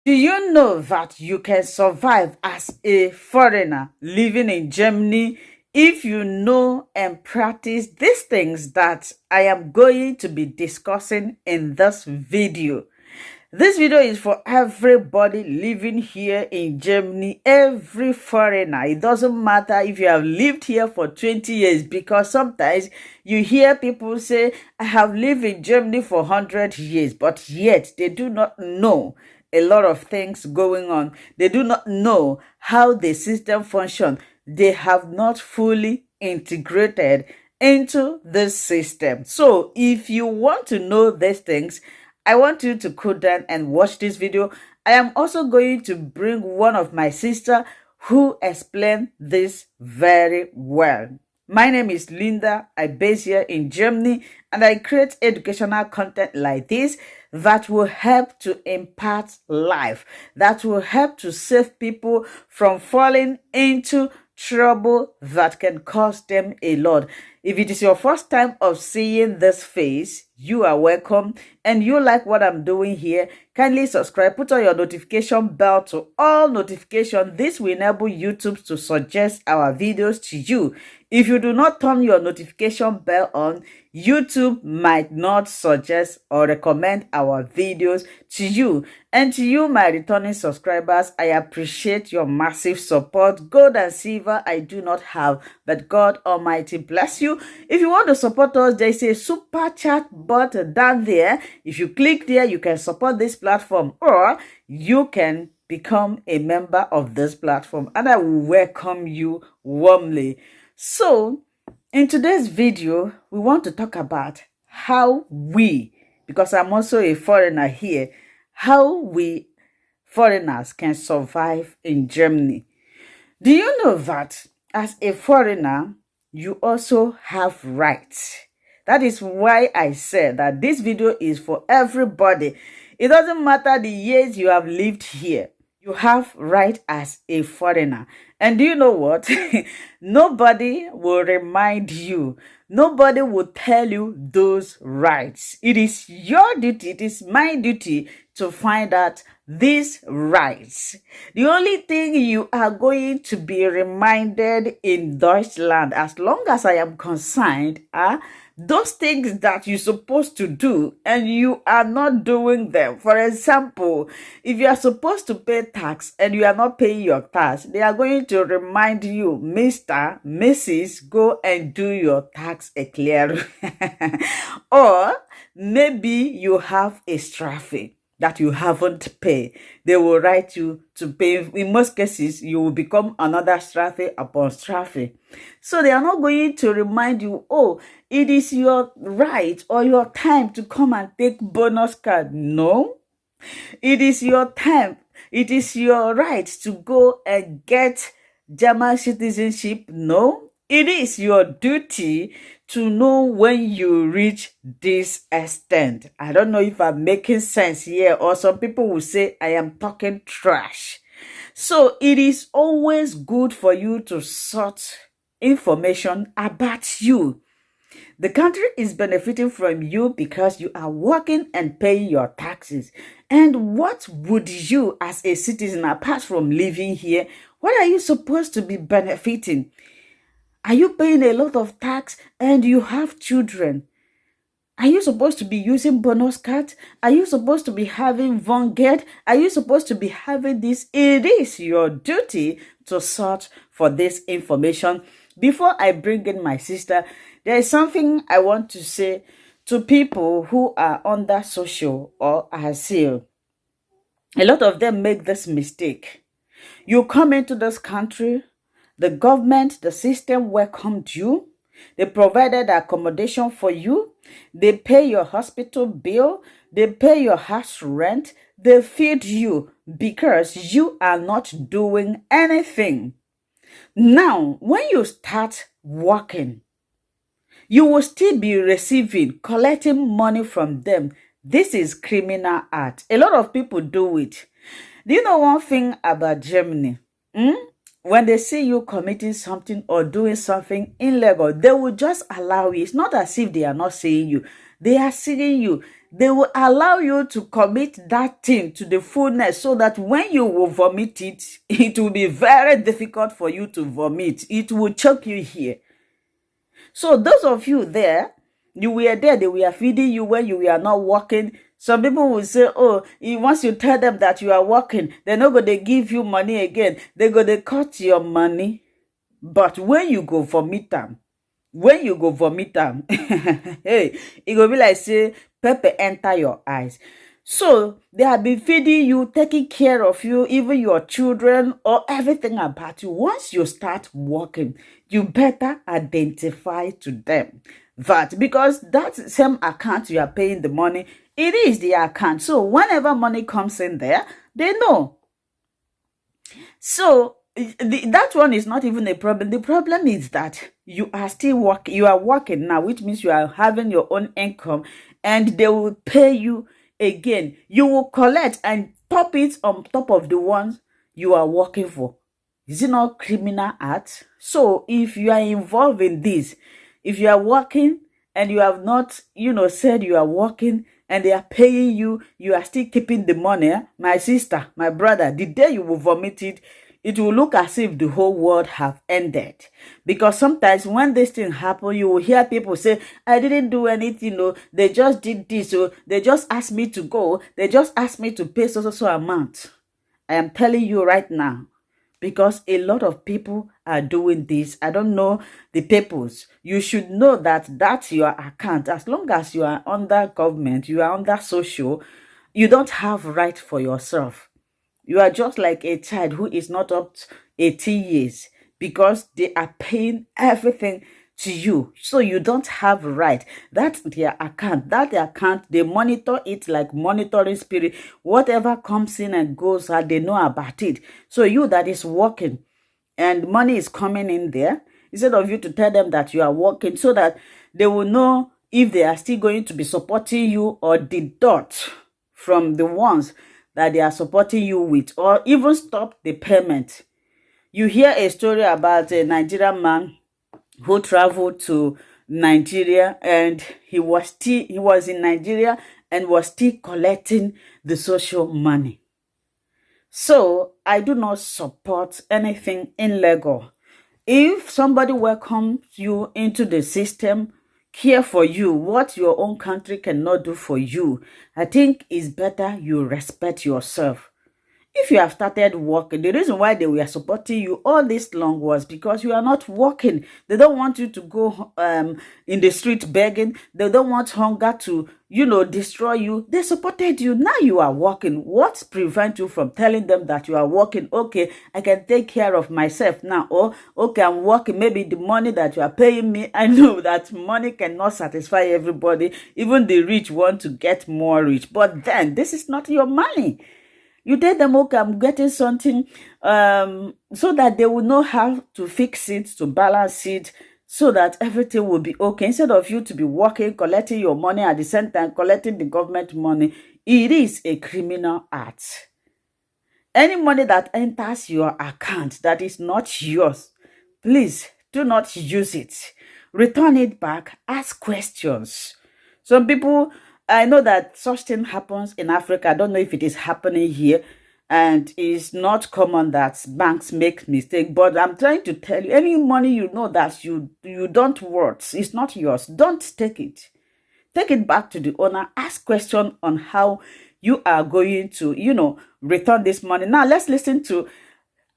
Do you know that you can survive as a foreigner living in Germany if you know and practice these things that I am going to be discussing in this video? This video is for everybody living here in Germany, every foreigner. It doesn't matter if you have lived here for 20 years, because sometimes you hear people say, I have lived in Germany for 100 years, but yet they do not know a lot of things going on. They do not know how the system functions. They have not fully integrated into this system. So if you want to know these things, I want you to go down and watch this video. I am also going to bring one of my sister who explained this very well. My name is Linda. I base here in Germany, and I create educational content like this that will help to impart life, that will help to save people from falling into trouble that can cost them a lot. If it is your first time of seeing this face, you are welcome, and you like what I'm doing here, kindly subscribe, put on your notification bell to all notifications. This will enable YouTube to suggest our videos to you. If you do not turn your notification bell on, YouTube might not suggest or recommend our videos to you. And to you, my returning subscribers, I appreciate your massive support. Gold and silver I do not have, but God Almighty bless you. If you want to support us, there is a super chat button down there. If you click there, you can support this platform, or you can become a member of this platform, and I will welcome you warmly. So, in today's video, we want to talk about how we, because I'm also a foreigner here, how we foreigners can survive in Germany. Do you know that as a foreigner, you also have rights? That is why I said that this video is for everybody. It doesn't matter the years you have lived here. You have right as a foreigner. And do you know what? Nobody will remind you. Nobody will tell you those rights. It is your duty, it is my duty to find out these rights. The only thing you are going to be reminded in Deutschland, as long as I am concerned, are those things that you're supposed to do and you are not doing them. For example, if you are supposed to pay tax and you are not paying your tax, they are going to remind you, Mr., Mrs., go and do your tax clear. Or maybe you have a traffic that you haven't paid. They will write you to pay. In most cases, you will become another traffic upon traffic. So they are not going to remind you, oh, it is your right or your time to come and take bonus card. No, it is your time. It is your right to go and get German citizenship. No, it is your duty to know when you reach this extent. I don't know if I'm making sense here, or some people will say I am talking trash. So it is always good for you to sort information about you. The country is benefiting from you because you are working and paying your taxes. And what would you as a citizen, apart from living here, what are you supposed to be benefiting? Are you paying a lot of tax and you have children? Are you supposed to be using bonus cards? Are you supposed to be having Vonged? Are you supposed to be having this? It is your duty to search for this information. Before I bring in my sister, there is something I want to say to people who are under social or asylum. A lot of them make this mistake. You come into this country, the government, the system welcomed you. They provided accommodation for you. They pay your hospital bill. They pay your house rent. They feed you because you are not doing anything. Now, when you start working, you will still be receiving, collecting money from them. This is criminal act. A lot of people do it. Do you know one thing about Germany? When they see you committing something or doing something illegal, they will just allow you. It's not as if they are not seeing you. They are seeing you. They will allow you to commit that thing to the fullness so that when you will vomit it, it will be very difficult for you to vomit. It will choke you here. So those of you there, you were there, they were feeding you when you were not working. Some people will say, oh, once you tell them that you are working, they're not going to give you money again. They're going to cut your money. But when you go vomit them, hey, it will be like say pepper enter your eyes. So they have been feeding you, taking care of you, even your children, or everything about you. Once you start working, you better identify to them that, because that same account you are paying the money, it is the account. So whenever money comes in there, they know. So that one is not even a problem. The problem is that you are still working. You are working now, which means you are having your own income, and they will pay you again. You will collect and top it on top of the ones you are working for. Is it not criminal act? So if you are involved in this, if you are working and you have not, said you are working, and they are paying you, you are still keeping the money, my sister, my brother, the day you will vomit it, it will look as if the whole world have ended. Because sometimes when this thing happen, you will hear people say, I didn't do anything, they just did this, they just asked me to go, they just asked me to pay so amount. I am telling you right now, because a lot of people are doing this. I don't know the peoples. You should know that that's your account. As long as you are under government, you are under social, you don't have right for yourself. You are just like a child who is not up to 18 years, because they are paying everything to you. So you don't have right. That's their account. That account, they monitor it like monitoring spirit. Whatever comes in and goes out, they know about it. So you that is working and money is coming in there, instead of you to tell them that you are working, so that they will know if they are still going to be supporting you or deduct from the ones that they are supporting you with, or even stop the payment. You hear a story about a Nigerian man who traveled to Nigeria, and he was in Nigeria and was still collecting the social money. So I do not support anything illegal. If somebody welcomes you into the system, care for you, what your own country cannot do for you, I think it's better you respect yourself. If you have started working, the reason why they were supporting you all this long was because you are not working. They don't want you to go in the street begging. They don't want hunger to, destroy you. They supported you. Now you are working. What prevents you from telling them that you are working? Okay, I can take care of myself now. Or, okay, I'm working. Maybe the money that you are paying me, I know that money cannot satisfy everybody. Even the rich want to get more rich. But then, this is not your money. You tell them, okay, I'm getting something, so that they will know how to fix it, to balance it, so that everything will be okay. Instead of you to be working, collecting your money at the same time, collecting the government money, it is a criminal act. Any money that enters your account that is not yours, please do not use it. Return it back. Ask questions. Some people, I know that such thing happens in Africa. I don't know if it is happening here, and it's not common that banks make mistakes. But I'm trying to tell you, any money you know that you don't want, it's not yours, don't take it. Take it back to the owner. Ask questions on how you are going to, return this money. Now, let's listen to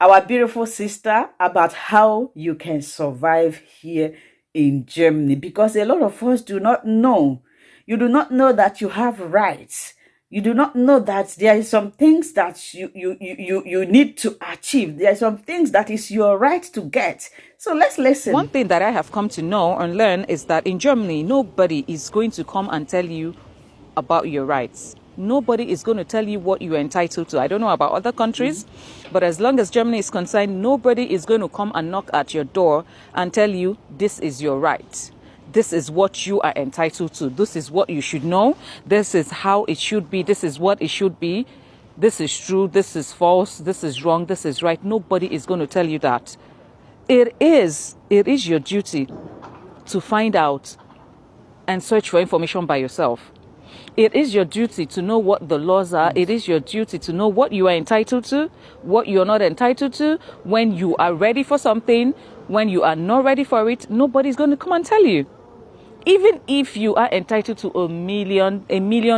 our beautiful sister about how you can survive here in Germany, because a lot of us do not know. You do not know that you have rights. You do not know that there are some things that you need to achieve. There are some things that is your right to get. So let's listen. One thing that I have come to know and learn is that in Germany, nobody is going to come and tell you about your rights. Nobody is going to tell you what you are entitled to. I don't know about other countries, but as long as Germany is concerned, nobody is going to come and knock at your door and tell you this is your right. This is what you are entitled to. This is what you should know. This is how it should be. This is what it should be. This is true. This is false. This is wrong. This is right. Nobody is going to tell you that. It is your duty to find out and search for information by yourself. It is your duty to know what the laws are. It is your duty to know what you are entitled to, what you're not entitled to, when you are ready for something, when you are not ready for it. Nobody's going to come and tell you. Even if you are entitled to a million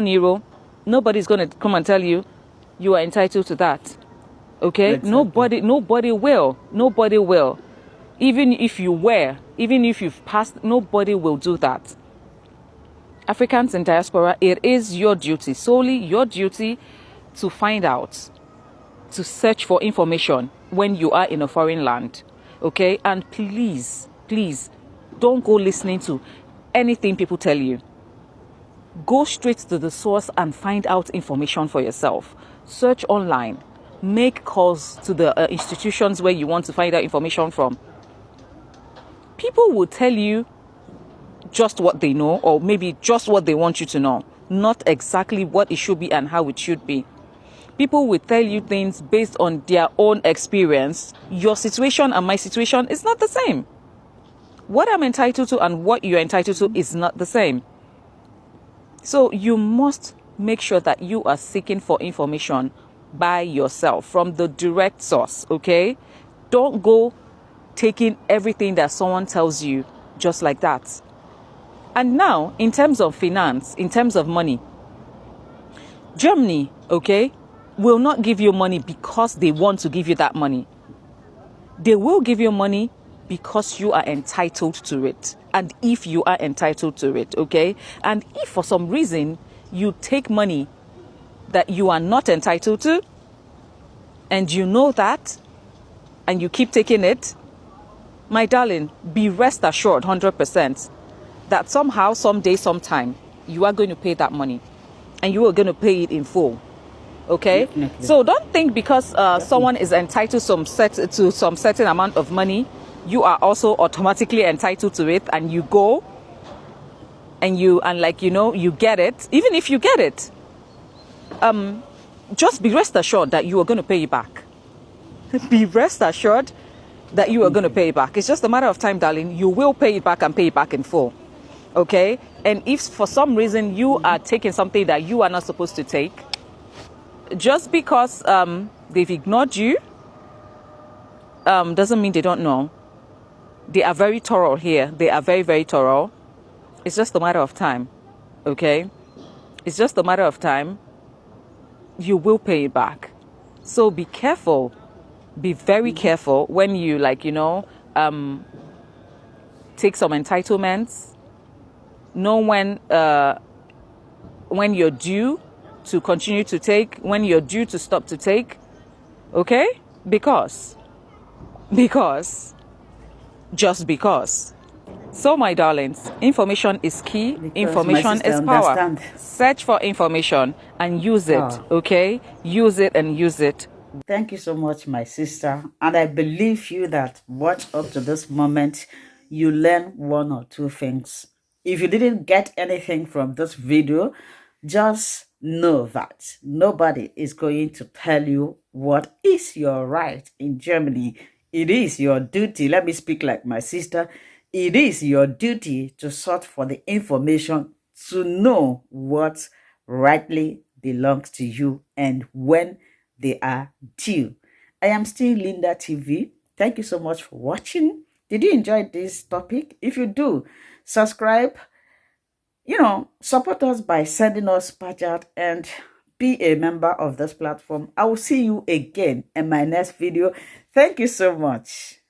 euro, nobody's going to come and tell you you are entitled to that. Okay? Exactly. Nobody will. Even if you've passed, nobody will do that. Africans in diaspora, it is your duty, solely your duty, to find out, to search for information when you are in a foreign land. Okay? And please, don't go listening to anything people tell you. Go straight to the source and find out information for yourself. Search online. Make calls to the institutions where you want to find out information from. People will tell you just what they know, or maybe just what they want you to know, not exactly what it should be and how it should be. People will tell you things based on their own experience. Your situation and my situation is not the same. What I'm entitled to and what you're entitled to is not the same. So you must make sure that you are seeking for information by yourself from the direct source, okay? Don't go taking everything that someone tells you just like that. And now, in terms of finance, in terms of money, Germany, okay, will not give you money because they want to give you that money. They will give you money because you are entitled to it. And if you are entitled to it, okay? And if for some reason you take money that you are not entitled to, and you know that, and you keep taking it, my darling, be rest assured 100% that somehow, someday, sometime, you are going to pay that money. And you are going to pay it in full. Okay? Definitely. So don't think because someone is entitled to some certain amount of money, you are also automatically entitled to it, and you go and you get it. Even if you get it, just be rest assured that you are going to pay it back. Be rest assured that you are going to pay it back. It's just a matter of time, darling. You will pay it back and pay it back in full. Okay? And if for some reason you are taking something that you are not supposed to take, just because they've ignored you, doesn't mean they don't know. They are very thorough here. They are very, very thorough. It's just a matter of time. Okay? It's just a matter of time. You will pay it back. So be careful. Be very careful when you take some entitlements. Know when you're due to continue to take, when you're due to stop to take. Okay? Because. Just because. So, my darlings, information is key. Because information is power. Understand. Search for information and use it. Okay? Use it and use it. Thank you so much, my sister. And I believe you that what up to this moment, you learn one or two things. If you didn't get anything from this video, just know that nobody is going to tell you what is your right in Germany. It is your duty. Let me speak like my sister. It is your duty to sort for the information to know what rightly belongs to you and when they are due. I am still Linda TV. Thank you so much for watching. Did you enjoy this topic? If you do, subscribe, support us by sending us patch out and be a member of this platform. I will see you again in my next video. Thank you so much.